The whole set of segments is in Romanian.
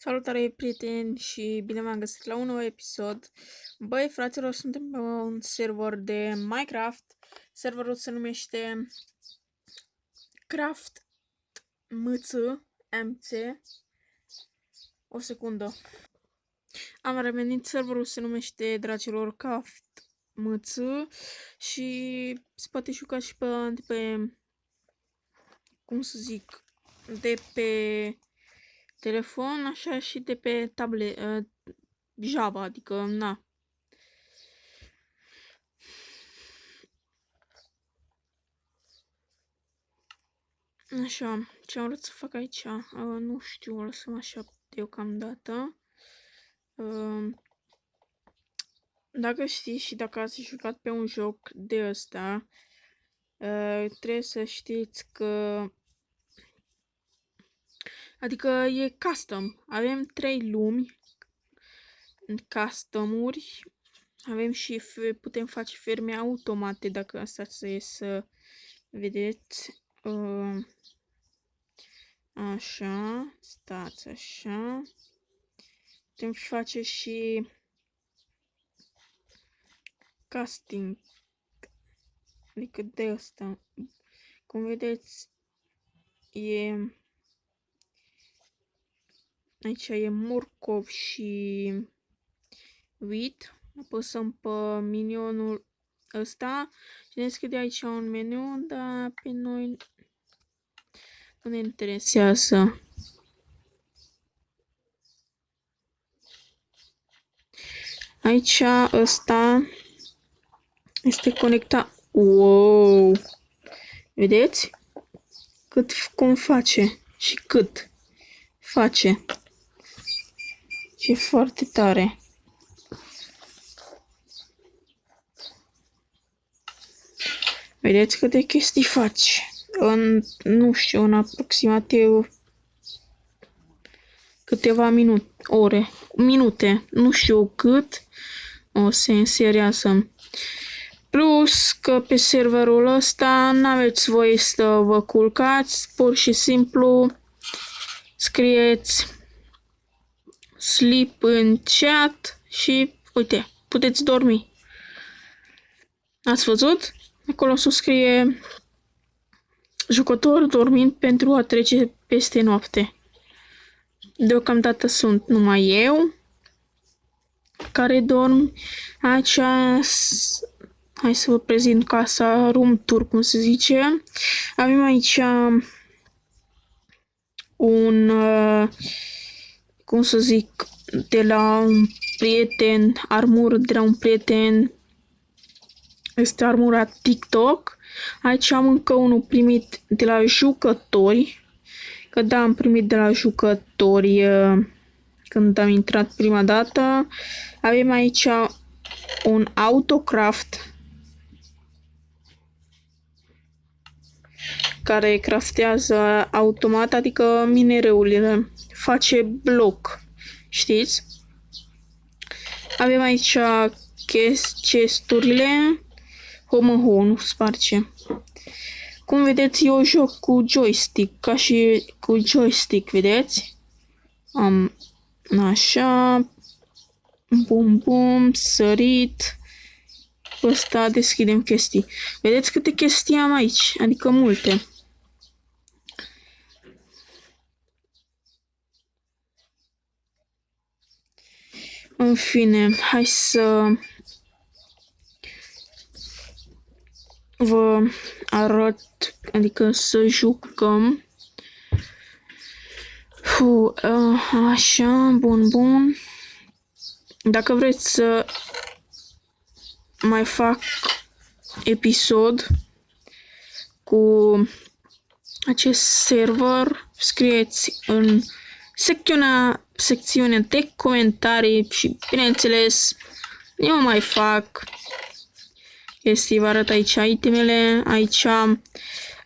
Salutare, prieteni, și bine v-am găsit la un nou episod. Băi, fraților, suntem pe un server de Minecraft. Serverul se numește Craft MC. O secundă. Am revenit, serverul se numește, dragilor, Craft MC și se poate juca și pe cum să zic, de pe telefon, așa, și de pe tablet, Java, adică, na. Așa, ce am vrut să fac aici? Nu știu, o lăsăm așa deocamdată. Dacă știți și dacă ați jucat pe un joc de ăsta, trebuie să știți că... Adică e custom. Avem 3 lumi, custom-uri. Avem și putem face ferme automate, dacă asta să vedeți. Așa, stați așa. Putem face și casting, adică de asta. Cum vedeți, aici e morcov și wheat. Apăsăm pe minionul ăsta și ne deschide aici un meniu, dar pe noi nu ne interesează. Aici ăsta este conectat. Wow! Vedeți? Cum face și cât face. Și e foarte tare. Vedeți câte chestii faci nu știu, în aproximativ câteva minute, nu știu cât o să înserează. Plus că pe serverul ăsta n-aveți voie să vă culcați, pur și simplu scrieți sleep în chat și uite, puteți dormi. Ați văzut? Acolo se scrie jucător dormind pentru a trece peste noapte. Deocamdată sunt numai eu care dorm. Aici, hai să vă prezint casa, room tour, cum se zice. Avem aici un, cum să zic, de la un prieten, armură de la un prieten. Este armura TikTok. Aici am încă unul primit de la jucători. Că da, am primit de la jucători când am intrat prima dată. Avem aici un autocraft care craftează automat, adică minereurile. Face bloc, știți? Avem aici chesturile. Nu sparge. Cum vedeți, eu joc cu joystick, ca și cu joystick, vedeți? Așa, bum, sărit. Ăsta deschidem chestii. Vedeți câte chestii am aici, adică multe. În fine, hai să vă arăt, adică să jucăm. Așa, bun. Dacă vreți să mai fac episod cu acest server, scrieți în secțiunea de comentarii și, bineînțeles, eu mai fac chestii. Vă arăt aici itemele. Aici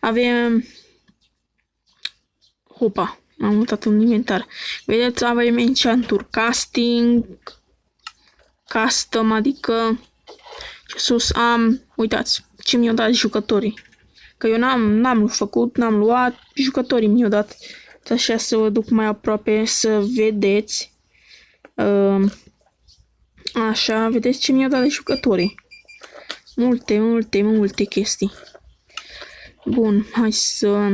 avem... Hopa, m-am mutat în inventar. Vedeți, avem enchanturi, casting, custom, adică și sus am, uitați, ce mi-au dat jucătorii. Că eu n-am făcut, n-am luat, jucătorii mi-au dat. Așa să vă duc mai aproape să vedeți. Așa, vedeți ce mi-au dat de jucătorii. Multe chestii. Bun, hai să...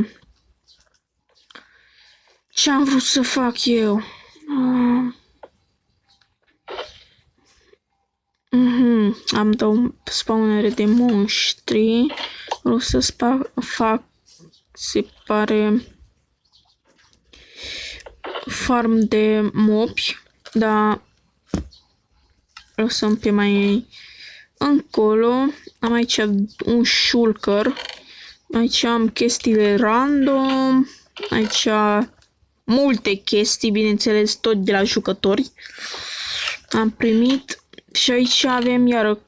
Ce am vrut să fac eu? Am dat spawnere de monștri. Vreau să fac, se pare, farm de mobi, dar lăsăm pe mai încolo. Am aici un shulker. Aici am chestiile random. Aici multe chestii, bineînțeles, tot de la jucători. Am primit și aici avem iară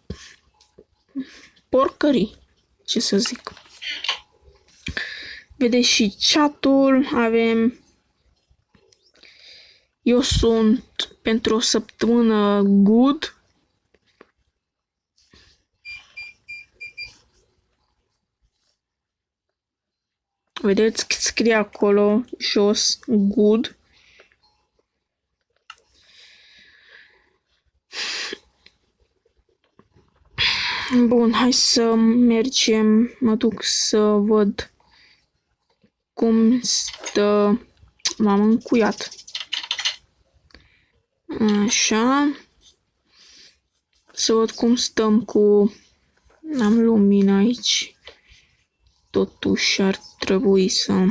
porcării, ce să zic. Vedeți și chatul, avem... Eu sunt pentru o săptămână good. Vedeți, scrie acolo jos good. Bun, hai să mergem, mă duc să văd cum stă. M-am încuiat. Așa. Să văd cum stăm cu... Am lumină aici. Totuși ar trebui să...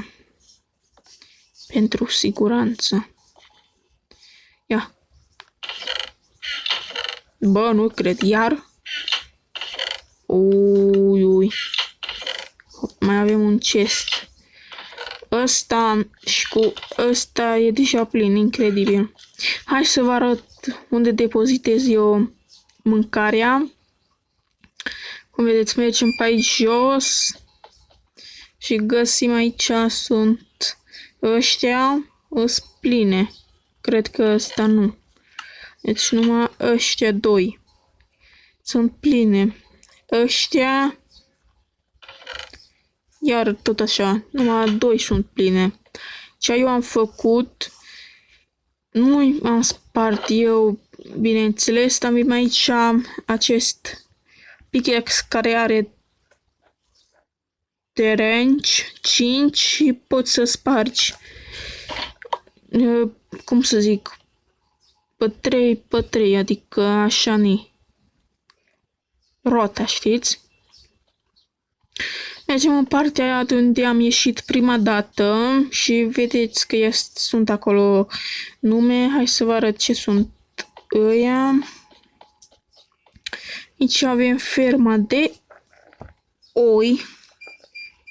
Pentru siguranță. Ia. Bă, nu cred. Iar? Ui. Mai avem un chest. Ăsta și cu ăsta e deja plin. Incredibil. Hai să vă arăt unde depozitez eu mâncarea. Cum vedeți, mergem pe aici jos. Și găsim aici sunt ăștia, îs pline. Cred că ăsta nu. Deci numai ăștia doi sunt pline. Ăștia, iar tot așa, numai doi sunt pline. Ce eu am făcut, nu am spart eu, bineînțeles, am aici acest pickaxe care are de range 5 și poți să spargi, cum să zic, pe 3, adică așa ni rota, știți? Mergem în partea aia de unde am ieșit prima dată și vedeți că sunt acolo nume. Hai să vă arăt ce sunt ăia. Aici avem ferma de oi.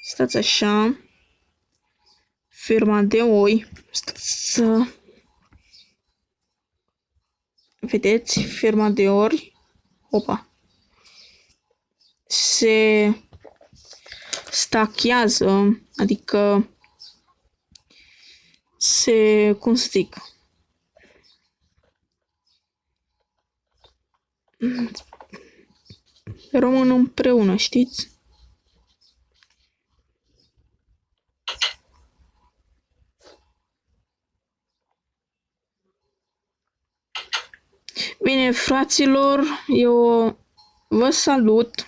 Stați așa. Ferma de oi. Stați să... Vedeți? Ferma de ori. Opa. Se stachează, adică se, cum să zic, rămân împreună, știți? Bine, fraților, eu vă salut.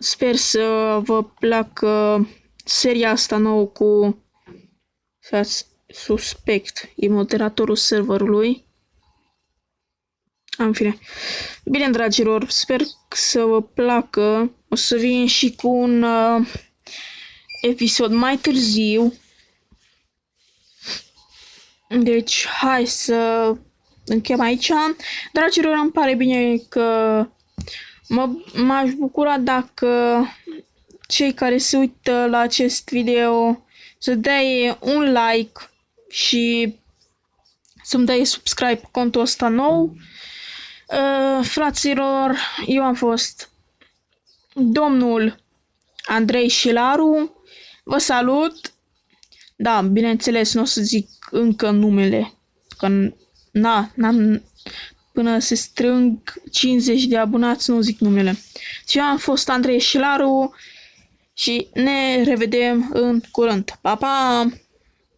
Sper să vă placă seria asta nouă cu Suspect, e moderatorul serverului. În fine. Bine, dragilor, sper să vă placă. O să vin și cu un episod mai târziu. Deci, hai să încheiem aici. Dragilor, îmi pare bine că m-aș bucura dacă cei care se uită la acest video să dea un like și să-mi dea subscribe contul ăsta nou. Fraților, eu am fost domnul Andrei Șilaru. Vă salut. Da, bineînțeles, nu o să zic încă numele, că până se strâng 50 de abonați, nu zic numele. Și eu am fost Andrei Șilaru și ne revedem în curând. Pa, pa!